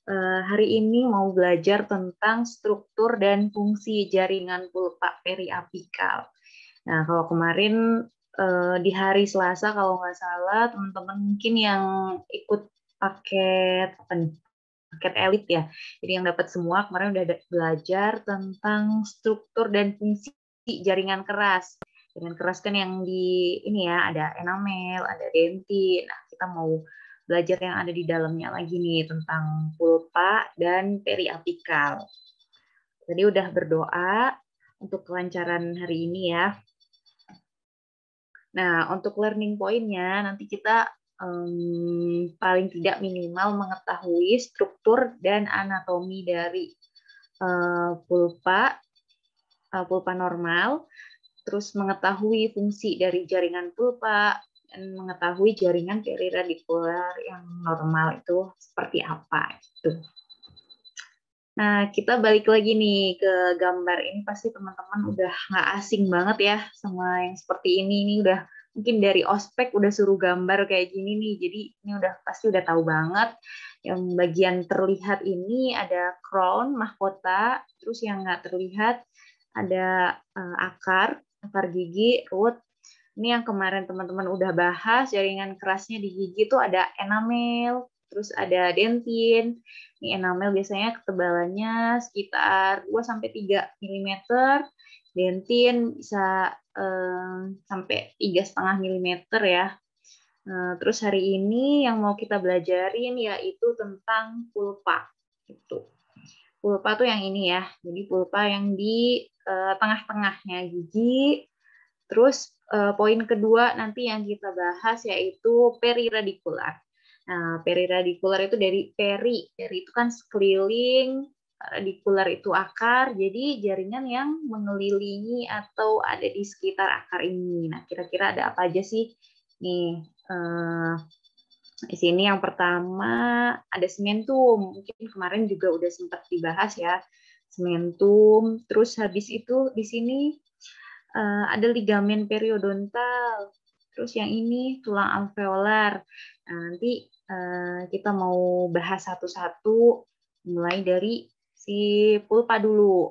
Hari ini mau belajar tentang struktur dan fungsi jaringan pulpa periapikal. Nah, kalau kemarin di hari Selasa kalau nggak salah, teman-teman mungkin yang ikut paket apa nih? Paket elit ya. Jadi yang dapat semua kemarin udah belajar tentang struktur dan fungsi jaringan keras. Jaringan keras kan yang di ini ya, ada enamel, ada dentin. Nah, kita mau belajar yang ada di dalamnya lagi nih tentang pulpa dan periapikal. Jadi udah berdoa untuk kelancaran hari ini ya. Nah, untuk learning point-nya nanti kita paling tidak minimal mengetahui struktur dan anatomi dari pulpa normal, terus mengetahui fungsi dari jaringan pulpa, dan mengetahui jaringan periradikular yang normal itu seperti apa. Gitu. Nah, kita balik lagi nih ke gambar ini. Pasti teman-teman udah nggak asing banget ya sama yang seperti ini. Ini udah mungkin dari ospek udah suruh gambar kayak gini nih. Jadi ini pasti udah tahu banget. Yang bagian terlihat ini ada crown, mahkota. Terus yang nggak terlihat ada akar gigi, root. Ini yang kemarin teman-teman udah bahas, jaringan kerasnya di gigi itu ada enamel, terus ada dentin. Ini enamel biasanya ketebalannya sekitar 2-3 mm, dentin bisa sampai 3,5 mm ya. Terus hari ini yang mau kita belajarin yaitu tentang pulpa. Gitu. Pulpa tuh yang ini ya, jadi pulpa yang di tengah-tengahnya gigi. Terus poin kedua nanti yang kita bahas yaitu periradikular. Nah, periradikular itu dari peri itu kan sekeliling, radikular itu akar, jadi jaringan yang mengelilingi atau ada di sekitar akar ini. Nah, kira-kira ada apa aja sih? Nih, di sini yang pertama ada sementum, mungkin kemarin juga udah sempat dibahas ya, sementum. Terus habis itu di sini ada ligamen periodontal. Terus yang ini tulang alveolar. Nah, nanti kita mau bahas satu-satu, mulai dari si pulpa dulu.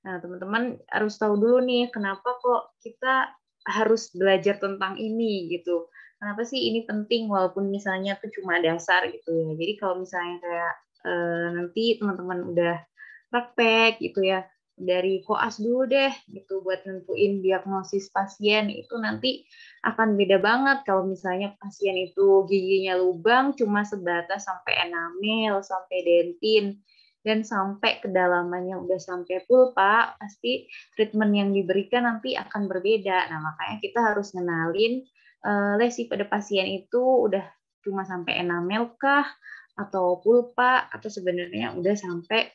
Nah, teman-teman harus tahu dulu nih, kenapa kok kita harus belajar tentang ini gitu. Kenapa sih ini penting walaupun misalnya itu cuma dasar gitu ya. Jadi kalau misalnya kayak nanti teman-teman udah praktek gitu ya, dari koas dulu deh gitu buat nentuin diagnosis pasien itu nanti akan beda banget kalau misalnya pasien itu giginya lubang cuma sebatas sampai enamel, sampai dentin, dan sampai kedalamannya udah sampai pulpa, pasti treatment yang diberikan nanti akan berbeda. Nah, makanya kita harus ngenalin lesi pada pasien itu udah cuma sampai enamel kah, atau pulpa, atau sebenarnya udah sampai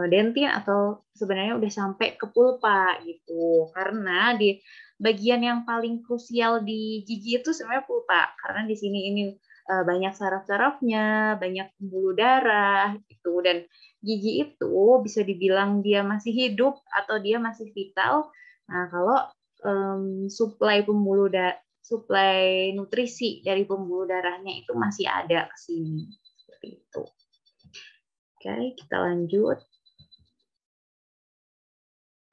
dentin, atau sebenarnya udah sampai ke pulpa gitu. Karena di bagian yang paling krusial di gigi itu sebenarnya pulpa, karena di sini ini banyak saraf-sarafnya, banyak pembuluh darah gitu, dan gigi itu bisa dibilang dia masih hidup atau dia masih vital. Nah, kalau suplai suplai nutrisi dari pembuluh darahnya itu masih ada ke sini. Seperti itu. Oke, kita lanjut.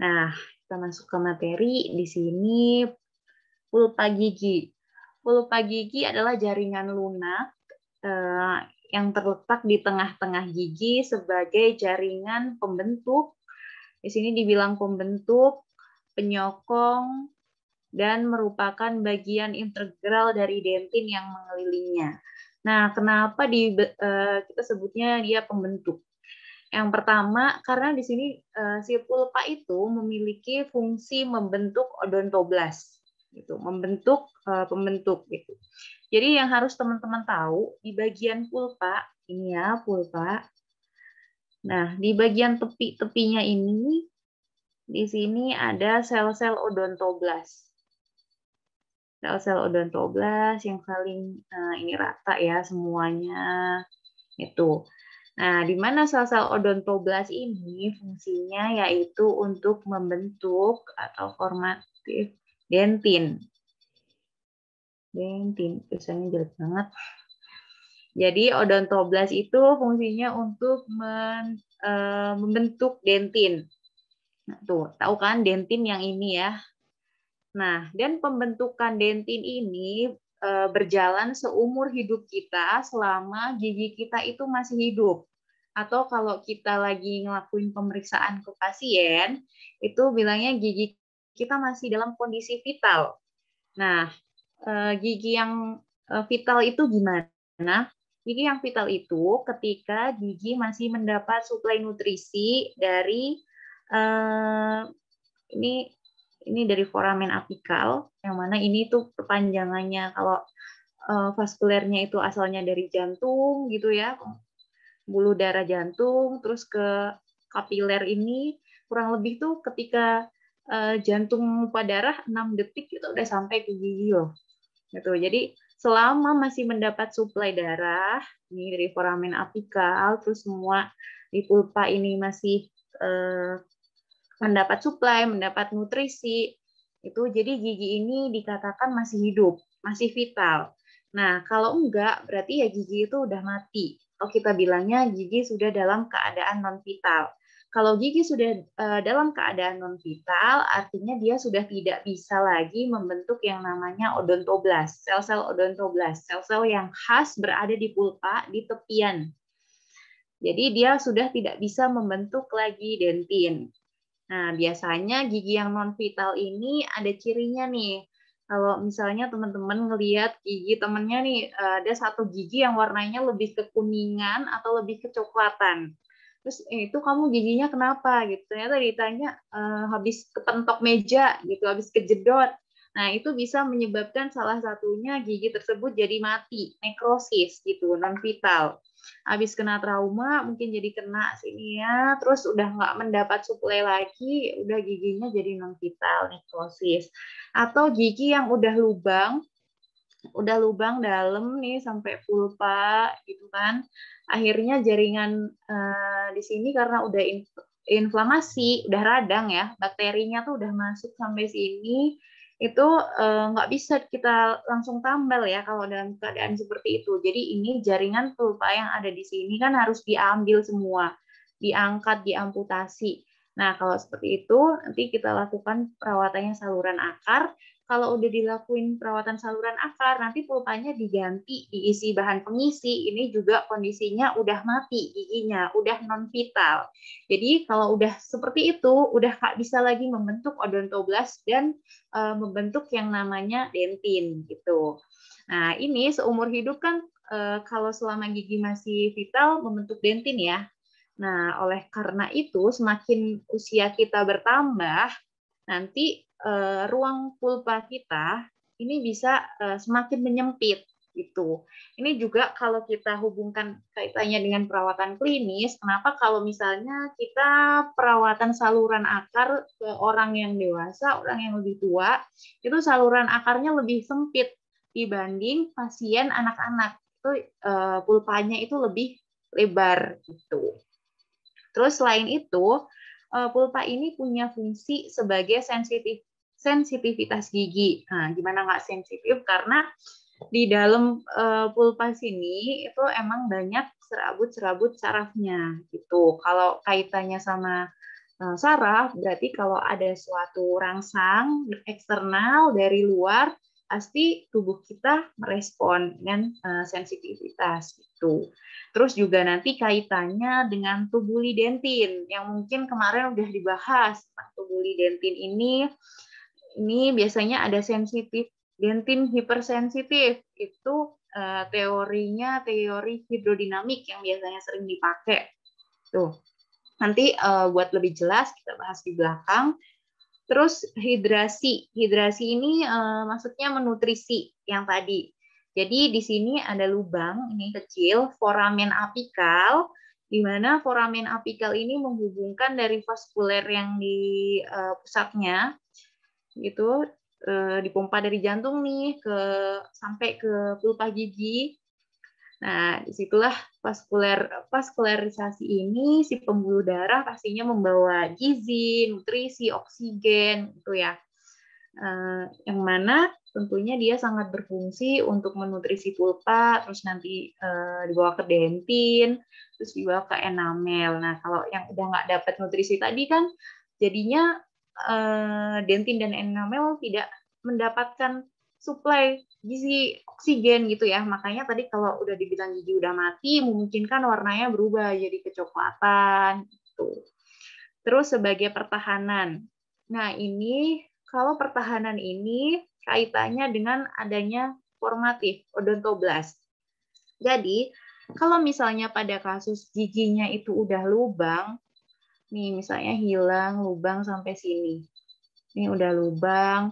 Nah, kita masuk ke materi. Di sini pulpa gigi. Pulpa gigi adalah jaringan lunak yang terletak di tengah-tengah gigi sebagai jaringan pembentuk. Di sini dibilang pembentuk, penyokong, dan merupakan bagian integral dari dentin yang mengelilingnya. Nah, kenapa kita sebutnya dia pembentuk? Yang pertama, karena di sini si pulpa itu memiliki fungsi membentuk odontoblas, gitu, membentuk pembentuk, gitu. Jadi yang harus teman-teman tahu di bagian pulpa ini ya pulpa. Nah, di bagian tepi-tepinya ini, di sini ada sel-sel odontoblas. Sel-sel odontoblas yang saling ini rata ya semuanya itu. Nah, di mana sel-sel odontoblas ini fungsinya yaitu untuk membentuk atau formatif dentin. Dentin, tulisannya jelek banget. Jadi odontoblas itu fungsinya untuk membentuk dentin. Nah, tuh, tahu kan dentin yang ini ya. Nah, dan pembentukan dentin ini berjalan seumur hidup kita selama gigi kita itu masih hidup. Atau kalau kita lagi ngelakuin pemeriksaan ke pasien, itu bilangnya gigi kita masih dalam kondisi vital. Nah, gigi yang vital itu gimana? Gigi yang vital itu ketika gigi masih mendapat suplai nutrisi dari ini dari foramen apikal, yang mana ini tuh perpanjangannya kalau vaskulernya itu asalnya dari jantung gitu ya, buluh darah jantung, terus ke kapiler ini kurang lebih tuh ketika jantung memompa darah 6 detik itu udah sampai ke gigi loh. Gitu. Jadi selama masih mendapat suplai darah ini dari foramen apikal, terus semua di pulpa ini masih mendapat suplai, mendapat nutrisi, itu jadi gigi ini dikatakan masih hidup, masih vital. Nah, kalau enggak, berarti ya gigi itu udah mati. Kalau kita bilangnya gigi sudah dalam keadaan non-vital. Kalau gigi sudah dalam keadaan non-vital, artinya dia sudah tidak bisa lagi membentuk yang namanya odontoblas, sel-sel odontoblas, sel-sel yang khas berada di pulpa, di tepian. Jadi dia sudah tidak bisa membentuk lagi dentin. Nah, biasanya gigi yang non-vital ini ada cirinya nih. Kalau misalnya teman-teman ngelihat gigi temennya nih, ada satu gigi yang warnanya lebih kekuningan atau lebih kecoklatan. Terus itu kamu giginya kenapa gitu? Ternyata ditanya habis kepentok meja gitu, habis kejedot. Nah, itu bisa menyebabkan salah satunya gigi tersebut jadi mati, nekrosis gitu, non-vital. Habis kena trauma, mungkin jadi kena sini ya, terus udah nggak mendapat suplai lagi, udah giginya jadi non-vital, nekrosis. Atau gigi yang udah lubang dalam nih sampai pulpa gitu kan. Akhirnya jaringan di sini karena udah inflamasi, udah radang ya, bakterinya tuh udah masuk sampai sini, itu nggak bisa kita langsung tambal ya kalau dalam keadaan seperti itu. Jadi ini jaringan pulpa yang ada di sini kan harus diambil semua, diangkat, diamputasi. Nah, kalau seperti itu, nanti kita lakukan perawatannya saluran akar. Kalau udah dilakuin perawatan saluran akar, nanti pulpanya diganti, diisi bahan pengisi. Ini juga kondisinya udah mati giginya, udah non-vital. Jadi kalau udah seperti itu, udah nggak bisa lagi membentuk odontoblas dan membentuk yang namanya dentin gitu. Nah, ini seumur hidup kan kalau selama gigi masih vital membentuk dentin ya. Nah, oleh karena itu semakin usia kita bertambah, nanti ruang pulpa kita ini bisa semakin menyempit gitu. Ini juga kalau kita hubungkan kaitannya dengan perawatan klinis, kenapa kalau misalnya kita perawatan saluran akar ke orang yang dewasa, orang yang lebih tua, itu saluran akarnya lebih sempit dibanding pasien anak-anak. Itu pulpanya itu lebih lebar gitu. Terus selain itu, pulpa ini punya fungsi sebagai sensitivitas gigi. Nah, gimana nggak sensitif? Karena di dalam pulpa sini itu emang banyak serabut-serabut sarafnya gitu. Kalau kaitannya sama saraf, berarti kalau ada suatu rangsang eksternal dari luar, pasti tubuh kita merespon dengan sensitivitas gitu. Terus juga nanti kaitannya dengan tubuli dentin yang mungkin kemarin udah dibahas. Nah, tubuli dentin ini biasanya ada sensitif dentin hipersensitif. Itu teorinya teori hidrodinamik yang biasanya sering dipakai. Tuh. Nanti buat lebih jelas kita bahas di belakang. Terus hidrasi. Hidrasi ini maksudnya menutrisi yang tadi. Jadi di sini ada lubang ini kecil, foramen apikal, di mana foramen apikal ini menghubungkan dari vaskuler yang di pusatnya, gitu, dipompa dari jantung nih sampai ke pulpa gigi. Nah, disitulah vaskularisasi ini si pembuluh darah pastinya membawa gizi, nutrisi, oksigen, gitu ya. Yang mana tentunya dia sangat berfungsi untuk menutrisi pulpa, terus nanti dibawa ke dentin, terus dibawa ke enamel. Nah, kalau yang udah nggak dapat nutrisi tadi kan, jadinya dentin dan enamel tidak mendapatkan suplai gizi oksigen gitu ya. Makanya tadi kalau udah dibilang gigi udah mati, memungkinkan warnanya berubah jadi kecoklatan gitu. Terus sebagai pertahanan. Nah, ini kalau pertahanan ini kaitannya dengan adanya formatif odontoblast. Jadi, kalau misalnya pada kasus giginya itu udah lubang, nih misalnya hilang lubang sampai sini. Ini udah lubang,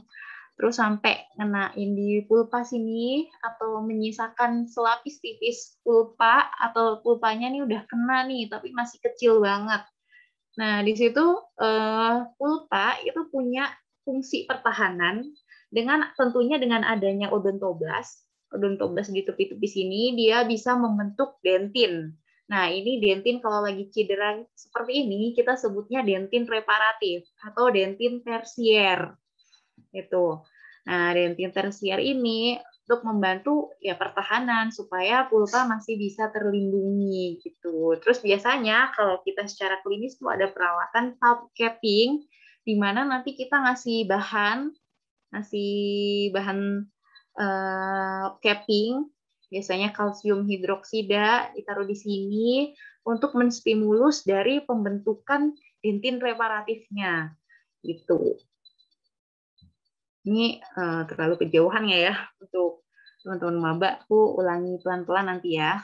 terus sampai ngenain di pulpa sini atau menyisakan selapis tipis pulpa atau pulpanya nih udah kena nih tapi masih kecil banget. Nah, di situ pulpa itu punya fungsi pertahanan dengan tentunya dengan adanya odontoblast. Odontoblast di tepi-tepi sini dia bisa membentuk dentin. Nah, ini dentin kalau lagi cedera seperti ini kita sebutnya dentin reparatif atau dentin tersier. Itu. Nah, dentin tersier ini untuk membantu ya pertahanan supaya pulpa masih bisa terlindungi gitu. Terus biasanya kalau kita secara klinis tuh ada perawatan pulp capping di mana nanti kita ngasih bahan capping, biasanya kalsium hidroksida ditaruh di sini untuk menstimulus dari pembentukan dentin reparatifnya gitu. Ini terlalu kejauhan ya untuk teman-teman maba, aku ulangi pelan-pelan nanti ya.